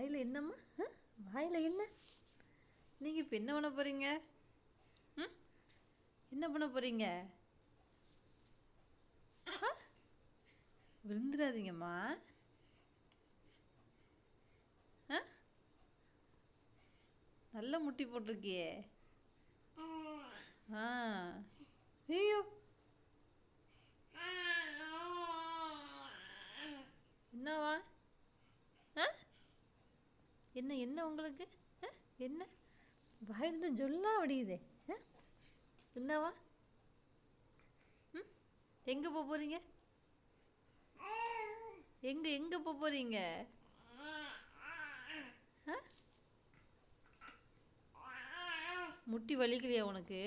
வாயில் என்னம்மா? வாயில் என்ன? நீங்கள் இப்போ என்ன பண்ண போகிறீங்க? என்ன பண்ண போகிறீங்க? விழுந்துடாதீங்கம்மா. நல்ல முட்டி போட்டிருக்கியே. ஐயோ, என்னவா? என்ன என்ன உங்களுக்கு? என்ன வாயிலிருந்து ஜொல்லா வடியுதே. என்னவா? எங்கே போக போகிறீங்க? எங்கே போக போகிறீங்க? முட்டி வலிக்கலையா உனக்கு?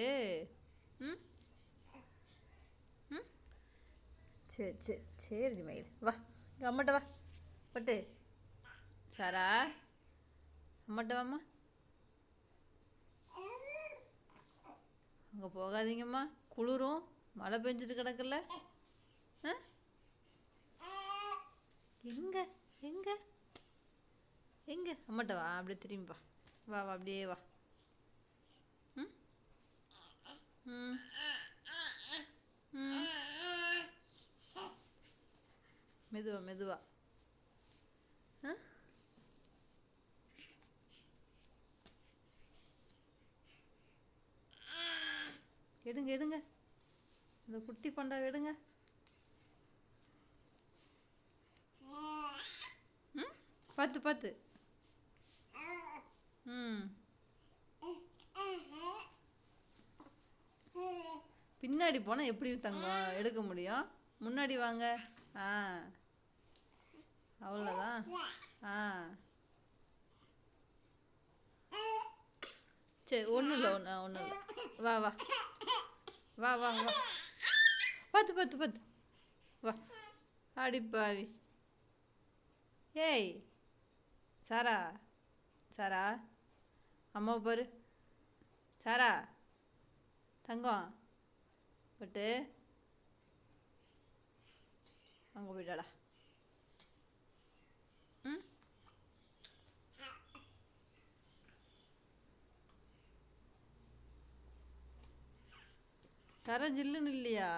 சரி சரி சரி மயில், வா இங்கே அம்மாட்ட வா. பட்டு சாரா, அம்மாட்ட வாம்மா. அங்கே போகாதீங்கம்மா, குளிரும், மழை பெஞ்சிட்டு கிடக்குல்ல. எங்கே எங்கே எங்கே? அம்மாட்ட வா, அப்படியே திரும்பி வா. வா வா, அப்படியே வா. மெதுவா மெதுவா. எடுங்க எடுங்க, இந்த குட்டி பண்டா எடுங்க. பார்த்து பார்த்து. பின்னாடி போனால் எப்படி தங்கம் எடுக்க முடியும்? முன்னாடி வாங்க. அவ்வளோதான். சரி, ஒன்றும் இல்லை, ஒன்றும் இல்லை. வா வா வா வா வா. பார்த்து பார்த்து பார்த்து. வா அடிப்பாவி. ஏய் சாரா, சாரா, அம்மாவை பாரு. சாரா தங்கம், பட்டு அங்கே போயிட்டாடா. தர ஜில்லுன்னு இல்லையா?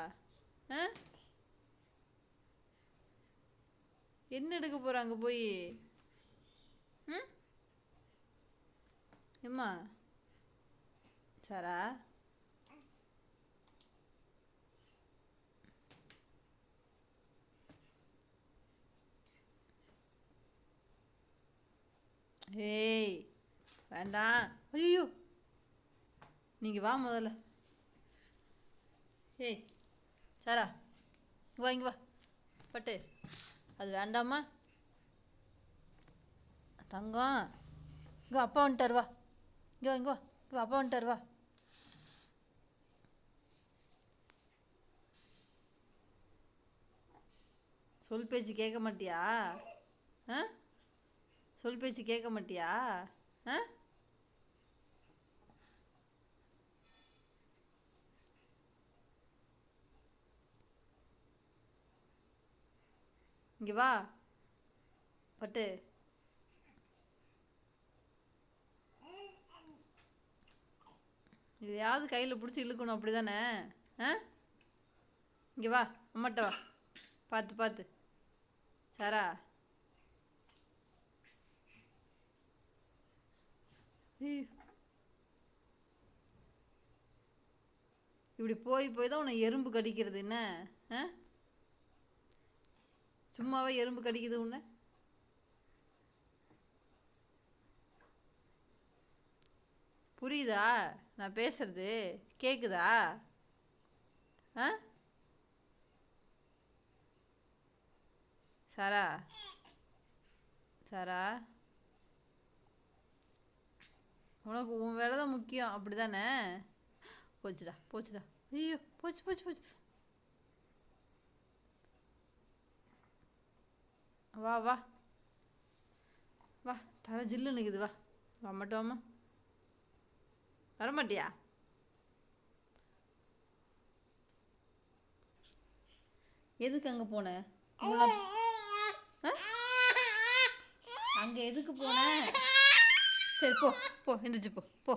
என்ன எடுக்க போகிறாங்க போய்? எம்மா சாரா, ஏய் வேண்டாம். ஐயோ, நீங்கள் வா முதல்ல. ஏய் சாரா, இங்கே வா, இங்கே வா. பட்டு அது வேண்டாமா? தங்கம், இங்கே அப்பா வந்துட்டார், வா. இங்கே வா, இங்கே வா, இங்கே அப்பா வந்துட்டார், வா. சொல் பேச்சு கேட்க மாட்டியா? சொல் பேச்சு கேட்க மாட்டியா? இங்கே வா பட்டு. இதையாவது கையில் பிடிச்சி இழுக்கணும், அப்படி தானே? இங்கே வா, அம்மாட்ட வா. பார்த்து பார்த்து. சாரா, இப்படி போய் போய் தான் உன்னை எறும்பு கடிக்கிறது என்ன? சும்மாவே எறும்பு கடிக்குது உன்னை? புரியுதா நான் பேசுறது? கேட்குதா? சாரா, சாரா, உனக்கு உன் வேலை தான் முக்கியம், அப்படி தானே? போச்சுடா போச்சுடா. ஐயோ, போச்சு போச்சு போச்சு. வா வா வா, தலை ஜில்லு நிற்குது, வா. வா மட்டும் வாம்மா. வரமாட்டியா? எதுக்கு அங்கே போன? அங்கே அங்கே எதுக்கு போன? சரி போ போ, எந்திரிச்சு போ போ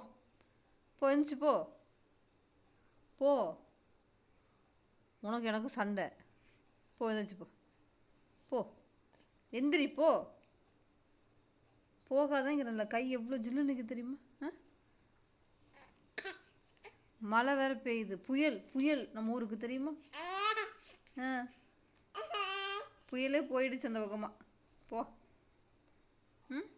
போ, எந்திரிச்சு போ போ. உனக்கு எனக்கும் சண்டை. போ, எந்திரிச்சு போ போ, எந்திரி போ. போகாதங்கிறல்ல, கை எவ்வளோ ஜில்லுன்னு தெரியுமா? மழை வேற பெய்யுது, புயல் புயல் நம்ம ஊருக்கு தெரியுமா? புயலே போயிடுச்சு அந்த பக்கமாக. போ. ம்,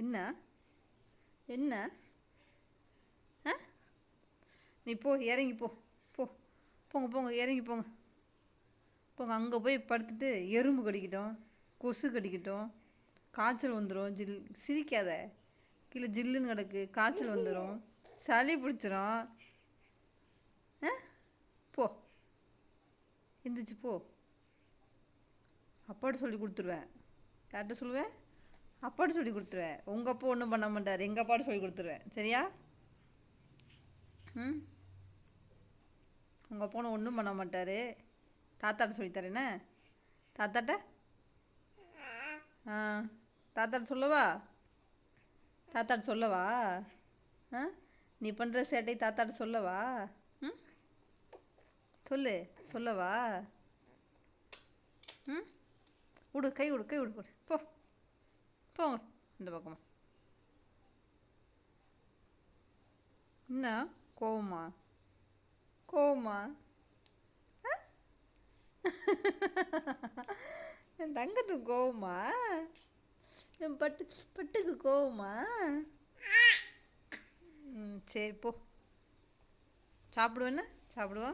என்ன என்ன? நீ போ, இறங்கி போ போ. போங்க போங்க, இறங்கி போங்க போங்க. அங்கே போய் படுத்துட்டு எறும்பு கடிக்கட்டும், கொசு கடிக்கட்டும், காய்ச்சல் வந்துடும். சிரிக்காத, கீழே ஜில்லுன்னு கிடக்கு, காய்ச்சல் வந்துடும், சளி பிடிச்சிரும். போ, எந்திரிச்சு போ. அப்பாட்ட சொல்லி கொடுத்துருவேன். யார்கிட்ட சொல்லுவேன்? அப்பாட்ட சொல்லி கொடுத்துருவேன். உங்கள் அப்பா ஒன்றும் பண்ண மாட்டார், எங்கள் அப்பாட்ட சொல்லி கொடுத்துருவேன். சரியா? ம், உங்கள் அப்பா ஒன்றும் பண்ண மாட்டார். தாத்தாட்ட சொல்லித்தரேனே. தாத்தாட்ட தாத்தாட்ட சொல்லவா? தாத்தாட்ட சொல்லவா? நீ பண்ணுற சேட்டை தாத்தாட்ட சொல்லவா? ம், சொல்லு, சொல்லவா? ம், விடு, கை விடு, கை விடு, போ போங்க இந்த பக்கமா. என்ன கோவமா? கோவமா? என் தங்கத்துக்கு கோவமா? என் பட்டுக்கு கோவமா? சரி போ. சாப்பிடுவேன்னு சாப்பிடுவா.